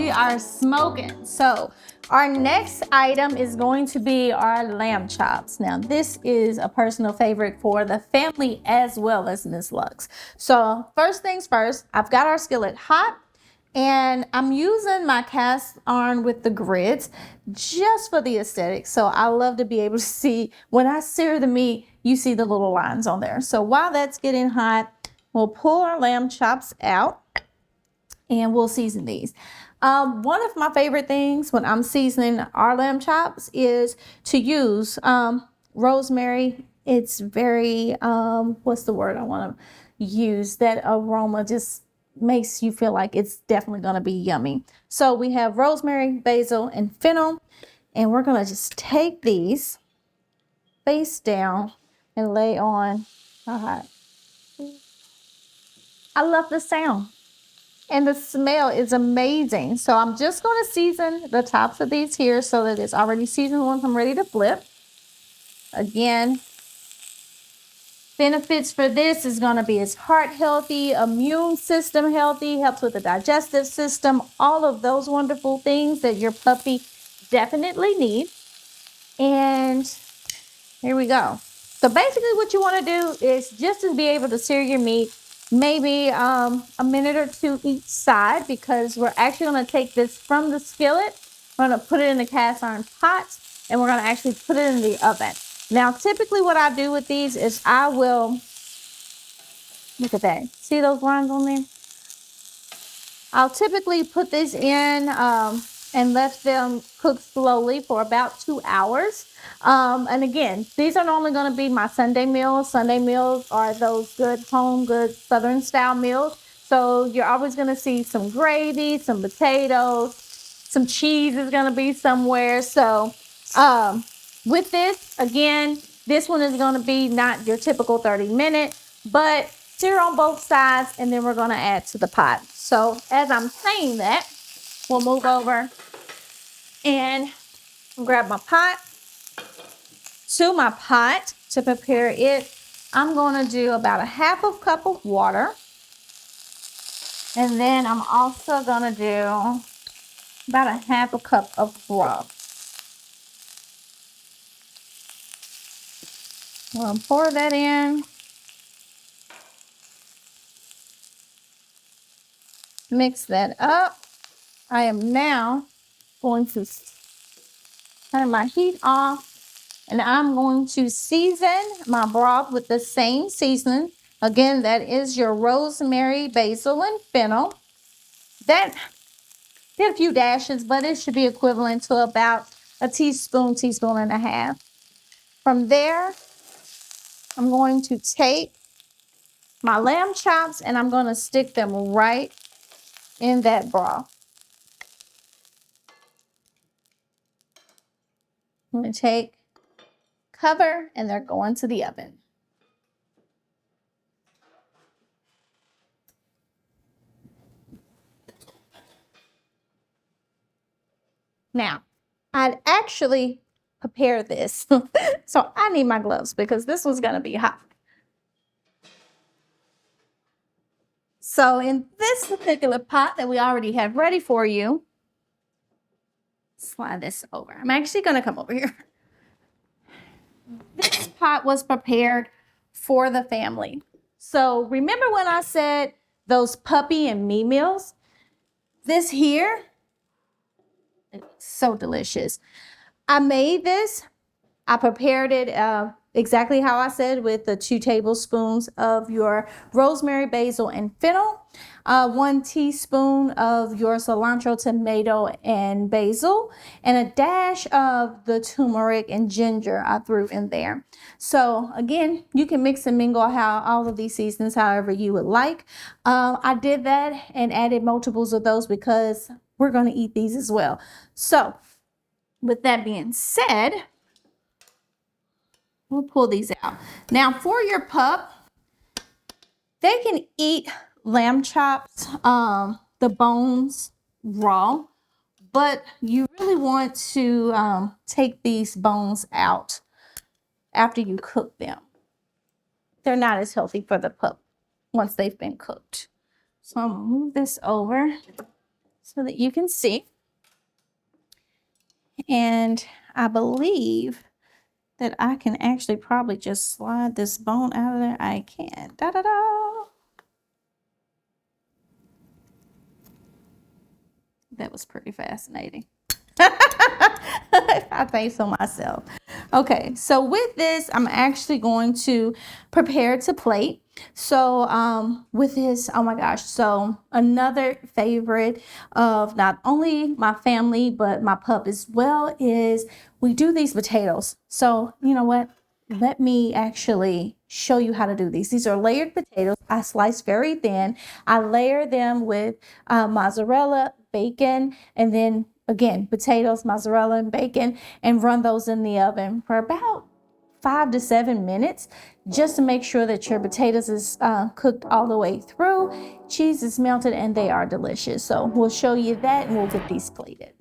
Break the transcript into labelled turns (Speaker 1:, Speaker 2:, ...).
Speaker 1: we are smoking. So our next item is going to be our lamb chops. Now this is a personal favorite for the family as well as Miss Lux. So first things first, I've got our skillet hot and I'm using my cast iron with the grids just for the aesthetic. So I love to be able to see when I sear the meat, you see the little lines on there. So while that's getting hot, we'll pull our lamb chops out and we'll season these. One of my favorite things when I'm seasoning our lamb chops is to use rosemary. It's very, what's the word I want to use? That aroma just makes you feel like it's definitely going to be yummy. So we have rosemary, basil, and fennel. And we're going to just take these face down and lay on our hot. I love the sound. And the smell is amazing. So I'm just going to season the tops of these here so that it's already seasoned once I'm ready to flip. Again, benefits for this is going to be it's heart healthy, immune system healthy, helps with the digestive system, all of those wonderful things that your puppy definitely needs. And here we go. So basically what you want to do is just to be able to sear your meat, maybe a minute or two each side, because we're actually going to take this from the skillet. We're going to put it in the cast iron pot and we're going to actually put it in the oven. Now, typically what I do with these is I will, look at that. See those lines on there? I'll typically put this in and let them cook slowly for about 2 hours. And again, these are normally going to be my Sunday meals. Sunday meals are those good home, good Southern style meals. So you're always going to see some gravy, some potatoes, some cheese is going to be somewhere. So with this, again, this one is going to be not your typical 30-minute, but sear on both sides, and then we're going to add to the pot. So as I'm saying that, we'll move over and grab my pot. To my pot to prepare it, I'm going to do about a half a cup of water. And then I'm also going to do about a half a cup of broth. I'm going to pour that in. Mix that up. I am now going to turn my heat off. And I'm going to season my broth with the same seasoning. Again, that is your rosemary, basil, and fennel. That did a few dashes, but it should be equivalent to about a teaspoon, teaspoon and a half. From there, I'm going to take my lamb chops and I'm going to stick them right in that broth. I'm going to take cover and they're going to the oven. Now, I'd actually prepare this. So I need my gloves because this one's going to be hot. So in this particular pot that we already have ready for you, slide this over. I'm actually going to come over here. This pot was prepared for the family. So remember when I said those puppy and me meals? This here, it's so delicious. I made this. I prepared it exactly how I said, with the 2 tablespoons of your rosemary, basil, and fennel, 1 teaspoon of your cilantro, tomato, and basil, and a dash of the turmeric and ginger I threw in there. So again, you can mix and mingle how all of these seasonings however you would like. I did that and added multiples of those because we're going to eat these as well. So with that being said, we'll pull these out. Now for your pup, they can eat lamb chops, the bones raw, but you really want to take these bones out after you cook them. They're not as healthy for the pup once they've been cooked. So I'm gonna move this over. so that you can see. And I believe that I can actually probably just slide this bone out of there. I can. Da da da. That was pretty fascinating. I think so myself. Okay, so with this, I'm actually going to prepare to plate. So with this, oh my gosh, so another favorite of not only my family, but my pup as well is we do these potatoes. So you know what? Let me actually show you how to do these. These are layered potatoes. I slice very thin. I layer them with mozzarella, bacon, and then again, potatoes, mozzarella, and bacon, and run those in the oven for about 5 to 7 minutes, just to make sure that your potatoes is cooked all the way through. Cheese is melted and they are delicious. So we'll show you that and we'll get these plated.